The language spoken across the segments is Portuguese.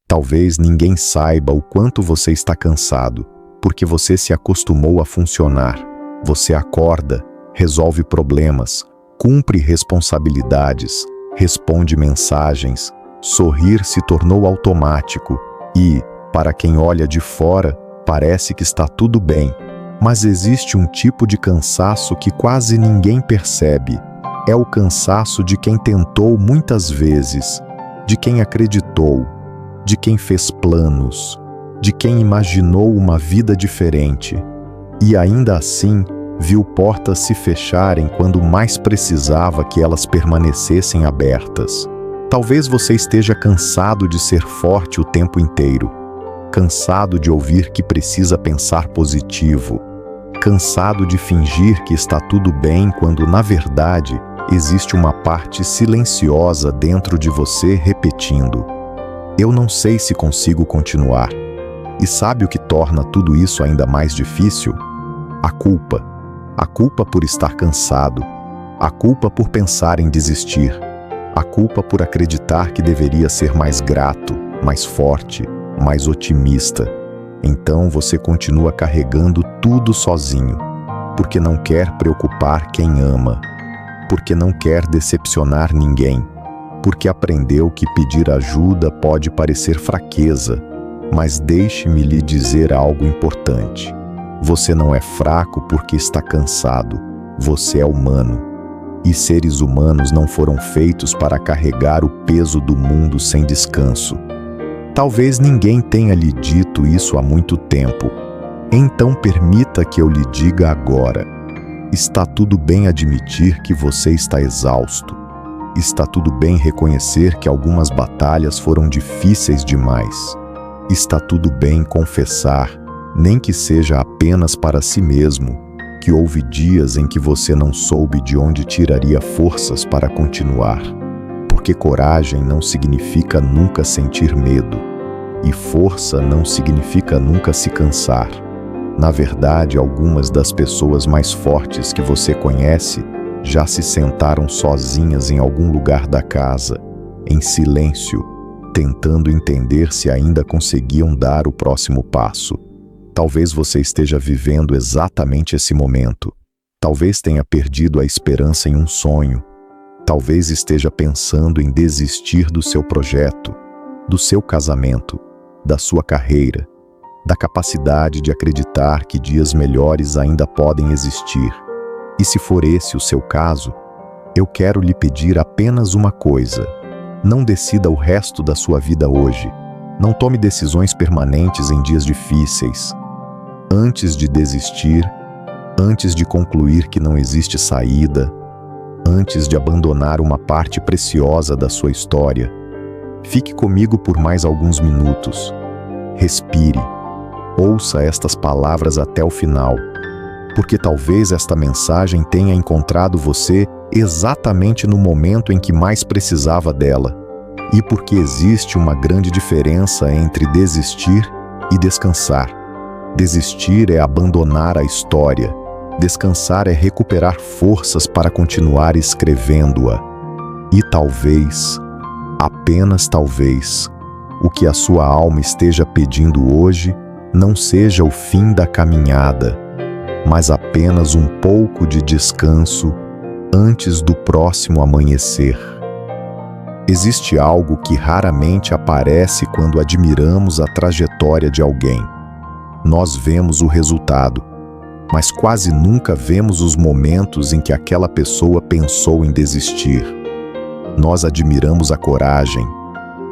Talvez ninguém saiba o quanto você está cansado, porque você se acostumou a funcionar. Você acorda, resolve problemas, cumpre responsabilidades, responde mensagens, sorrir se tornou automático e, para quem olha de fora, parece que está tudo bem. Mas existe um tipo de cansaço que quase ninguém percebe. É o cansaço de quem tentou muitas vezes, de quem acreditou, de quem fez planos, de quem imaginou uma vida diferente e ainda assim viu portas se fecharem quando mais precisava que elas permanecessem abertas. Talvez você esteja cansado de ser forte o tempo inteiro, cansado de ouvir que precisa pensar positivo, cansado de fingir que está tudo bem quando, na verdade, existe uma parte silenciosa dentro de você repetindo: "Eu não sei se consigo continuar." E sabe o que torna tudo isso ainda mais difícil? A culpa. A culpa por estar cansado. A culpa por pensar em desistir. A culpa por acreditar que deveria ser mais grato, mais forte, mais otimista. Então você continua carregando tudo sozinho, porque não quer preocupar quem ama, porque não quer decepcionar ninguém, porque aprendeu que pedir ajuda pode parecer fraqueza. Mas deixe-me lhe dizer algo importante. Você não é fraco porque está cansado. Você é humano. E seres humanos não foram feitos para carregar o peso do mundo sem descanso. Talvez ninguém tenha lhe dito isso há muito tempo. Então permita que eu lhe diga agora. Está tudo bem admitir que você está exausto. Está tudo bem reconhecer que algumas batalhas foram difíceis demais. Está tudo bem confessar, nem que seja apenas para si mesmo, que houve dias em que você não soube de onde tiraria forças para continuar. Porque coragem não significa nunca sentir medo, e força não significa nunca se cansar. Na verdade, algumas das pessoas mais fortes que você conhece já se sentaram sozinhas em algum lugar da casa, em silêncio, tentando entender se ainda conseguiam dar o próximo passo. Talvez você esteja vivendo exatamente esse momento. Talvez tenha perdido a esperança em um sonho. Talvez esteja pensando em desistir do seu projeto, do seu casamento, da sua carreira, da capacidade de acreditar que dias melhores ainda podem existir. E se for esse o seu caso, eu quero lhe pedir apenas uma coisa. Não decida o resto da sua vida hoje. Não tome decisões permanentes em dias difíceis. Antes de desistir, antes de concluir que não existe saída, antes de abandonar uma parte preciosa da sua história, fique comigo por mais alguns minutos. Respire. Ouça estas palavras até o final, porque talvez esta mensagem tenha encontrado você exatamente no momento em que mais precisava dela, e porque existe uma grande diferença entre desistir e descansar. Desistir é abandonar a história. Descansar é recuperar forças para continuar escrevendo-a. E talvez, apenas talvez, o que a sua alma esteja pedindo hoje não seja o fim da caminhada, mas apenas um pouco de descanso antes do próximo amanhecer. Existe algo que raramente aparece quando admiramos a trajetória de alguém. Nós vemos o resultado, mas quase nunca vemos os momentos em que aquela pessoa pensou em desistir. Nós admiramos a coragem,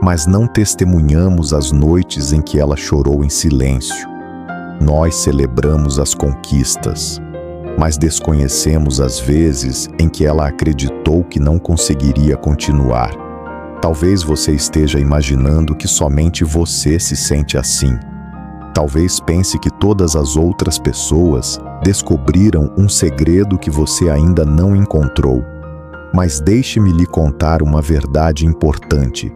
mas não testemunhamos as noites em que ela chorou em silêncio. Nós celebramos as conquistas, mas desconhecemos as vezes em que ela acreditou que não conseguiria continuar. Talvez você esteja imaginando que somente você se sente assim. Talvez pense que todas as outras pessoas descobriram um segredo que você ainda não encontrou. Mas deixe-me lhe contar uma verdade importante.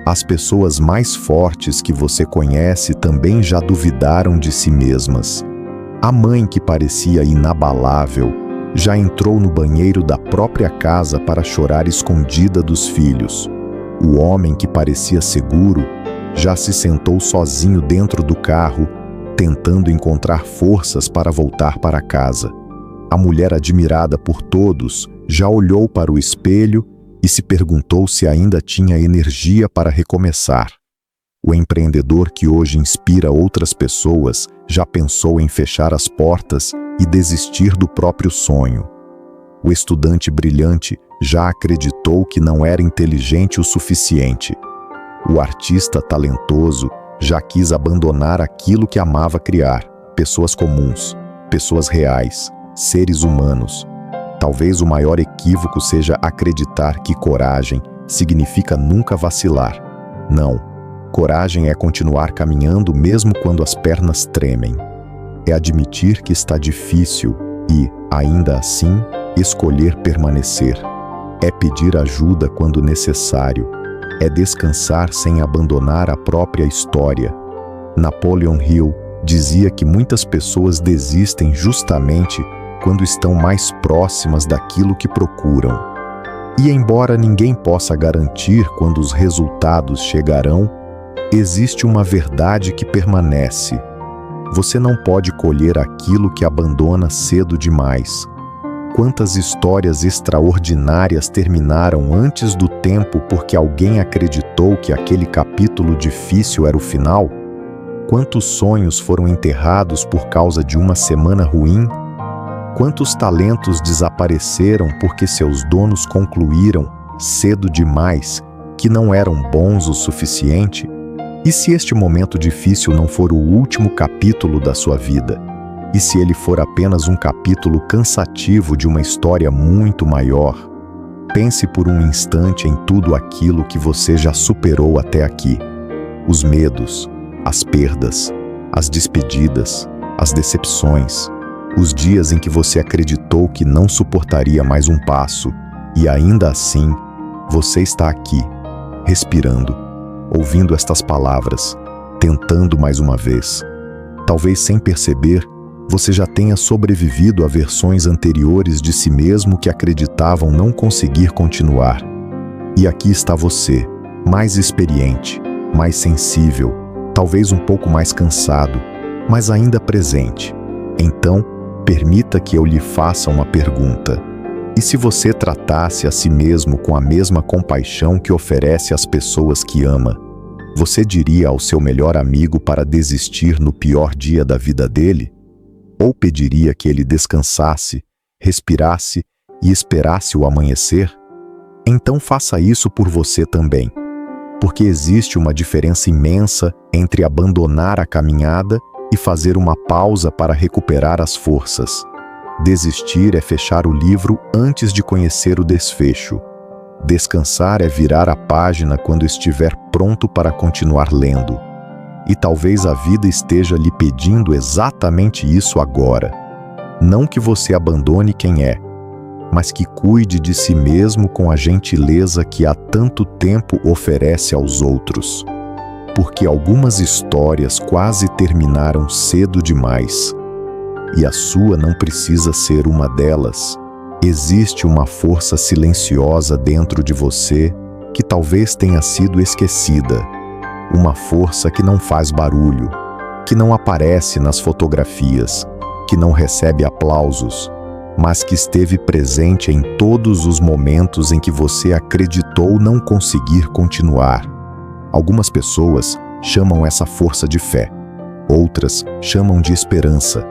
As pessoas mais fortes que você conhece também já duvidaram de si mesmas. A mãe que parecia inabalável já entrou no banheiro da própria casa para chorar escondida dos filhos. O homem que parecia seguro já se sentou sozinho dentro do carro, tentando encontrar forças para voltar para casa. A mulher, admirada por todos, já olhou para o espelho e se perguntou se ainda tinha energia para recomeçar. O empreendedor que hoje inspira outras pessoas já pensou em fechar as portas e desistir do próprio sonho. O estudante brilhante já acreditou que não era inteligente o suficiente. O artista talentoso já quis abandonar aquilo que amava criar: pessoas comuns, pessoas reais, seres humanos. Talvez o maior equívoco seja acreditar que coragem significa nunca vacilar. Não. Coragem é continuar caminhando mesmo quando as pernas tremem. É admitir que está difícil e, ainda assim, escolher permanecer. É pedir ajuda quando necessário. É descansar sem abandonar a própria história. Napoleon Hill dizia que muitas pessoas desistem justamente quando estão mais próximas daquilo que procuram. E embora ninguém possa garantir quando os resultados chegarão, existe uma verdade que permanece. Você não pode colher aquilo que abandona cedo demais. Quantas histórias extraordinárias terminaram antes do tempo porque alguém acreditou que aquele capítulo difícil era o final? Quantos sonhos foram enterrados por causa de uma semana ruim? Quantos talentos desapareceram porque seus donos concluíram, cedo demais, que não eram bons o suficiente? E se este momento difícil não for o último capítulo da sua vida? E se ele for apenas um capítulo cansativo de uma história muito maior? Pense por um instante em tudo aquilo que você já superou até aqui. Os medos, as perdas, as despedidas, as decepções, os dias em que você acreditou que não suportaria mais um passo, e ainda assim, você está aqui, respirando, ouvindo estas palavras, tentando mais uma vez. Talvez sem perceber, você já tenha sobrevivido a versões anteriores de si mesmo que acreditavam não conseguir continuar. E aqui está você, mais experiente, mais sensível, talvez um pouco mais cansado, mas ainda presente. Então, permita que eu lhe faça uma pergunta. E se você tratasse a si mesmo com a mesma compaixão que oferece às pessoas que ama, você diria ao seu melhor amigo para desistir no pior dia da vida dele? Ou pediria que ele descansasse, respirasse e esperasse o amanhecer? Então faça isso por você também. Porque existe uma diferença imensa entre abandonar a caminhada e fazer uma pausa para recuperar as forças. Desistir é fechar o livro antes de conhecer o desfecho. Descansar é virar a página quando estiver pronto para continuar lendo. E talvez a vida esteja lhe pedindo exatamente isso agora. Não que você abandone quem é, mas que cuide de si mesmo com a gentileza que há tanto tempo oferece aos outros. Porque algumas histórias quase terminaram cedo demais. E a sua não precisa ser uma delas. Existe uma força silenciosa dentro de você que talvez tenha sido esquecida. Uma força que não faz barulho, que não aparece nas fotografias, que não recebe aplausos, mas que esteve presente em todos os momentos em que você acreditou não conseguir continuar. Algumas pessoas chamam essa força de fé, outras chamam de esperança,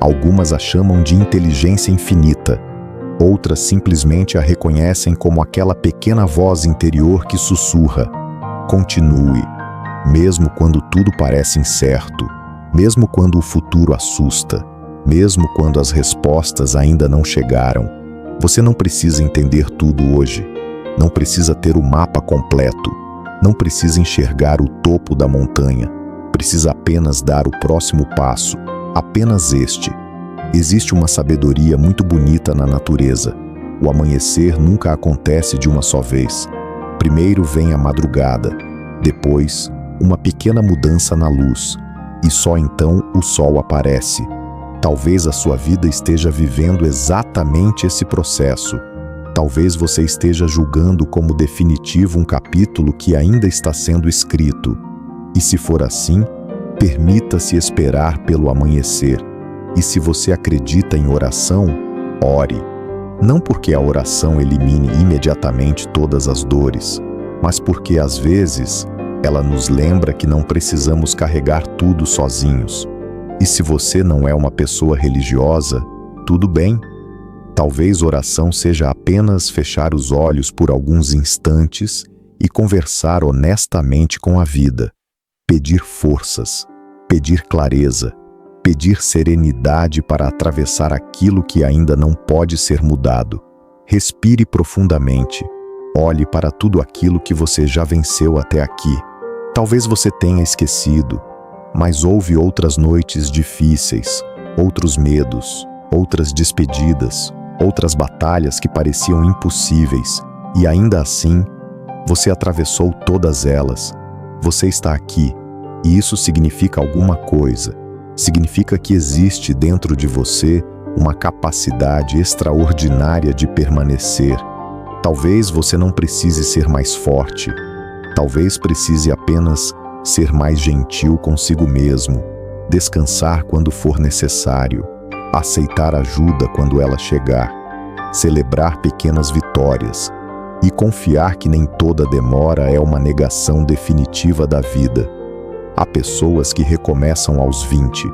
algumas a chamam de inteligência infinita, outras simplesmente a reconhecem como aquela pequena voz interior que sussurra: continue, mesmo quando tudo parece incerto, mesmo quando o futuro assusta, mesmo quando as respostas ainda não chegaram. Você não precisa entender tudo hoje, não precisa ter o mapa completo, não precisa enxergar o topo da montanha, precisa apenas dar o próximo passo, apenas este. Existe uma sabedoria muito bonita na natureza. O amanhecer nunca acontece de uma só vez. Primeiro vem a madrugada, depois uma pequena mudança na luz, e só então o sol aparece. Talvez a sua vida esteja vivendo exatamente esse processo. Talvez você esteja julgando como definitivo um capítulo que ainda está sendo escrito. E se for assim, permita-se esperar pelo amanhecer. E se você acredita em oração, ore. Não porque a oração elimine imediatamente todas as dores, mas porque às vezes ela nos lembra que não precisamos carregar tudo sozinhos. E se você não é uma pessoa religiosa, tudo bem. Talvez oração seja apenas fechar os olhos por alguns instantes e conversar honestamente com a vida. Pedir forças, pedir clareza, pedir serenidade para atravessar aquilo que ainda não pode ser mudado. Respire profundamente. Olhe para tudo aquilo que você já venceu até aqui. Talvez você tenha esquecido, mas houve outras noites difíceis, outros medos, outras despedidas, outras batalhas que pareciam impossíveis, e ainda assim, você atravessou todas elas. Você está aqui, e isso significa alguma coisa. Significa que existe dentro de você uma capacidade extraordinária de permanecer. Talvez você não precise ser mais forte. Talvez precise apenas ser mais gentil consigo mesmo, descansar quando for necessário, aceitar ajuda quando ela chegar, celebrar pequenas vitórias e confiar que nem toda demora é uma negação definitiva da vida. Há pessoas que recomeçam aos 20,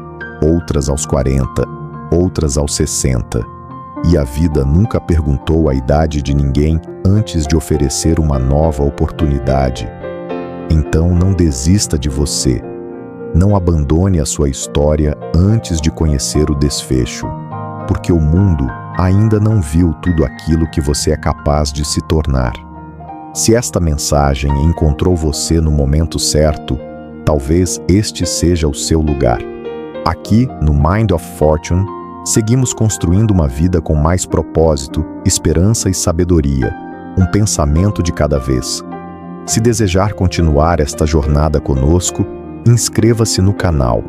outras aos 40, outras aos 60, e a vida nunca perguntou a idade de ninguém antes de oferecer uma nova oportunidade. Então não desista de você. Não abandone a sua história antes de conhecer o desfecho, porque o mundo ainda não viu tudo aquilo que você é capaz de se tornar. Se esta mensagem encontrou você no momento certo, talvez este seja o seu lugar. Aqui, no Mind of Fortune, seguimos construindo uma vida com mais propósito, esperança e sabedoria, um pensamento de cada vez. Se desejar continuar esta jornada conosco, inscreva-se no canal.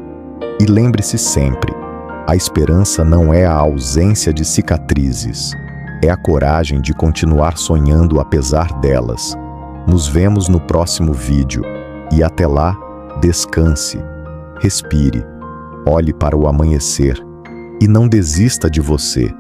E lembre-se sempre, a esperança não é a ausência de cicatrizes, é a coragem de continuar sonhando apesar delas. Nos vemos no próximo vídeo, e até lá, descanse, respire, olhe para o amanhecer, e não desista de você.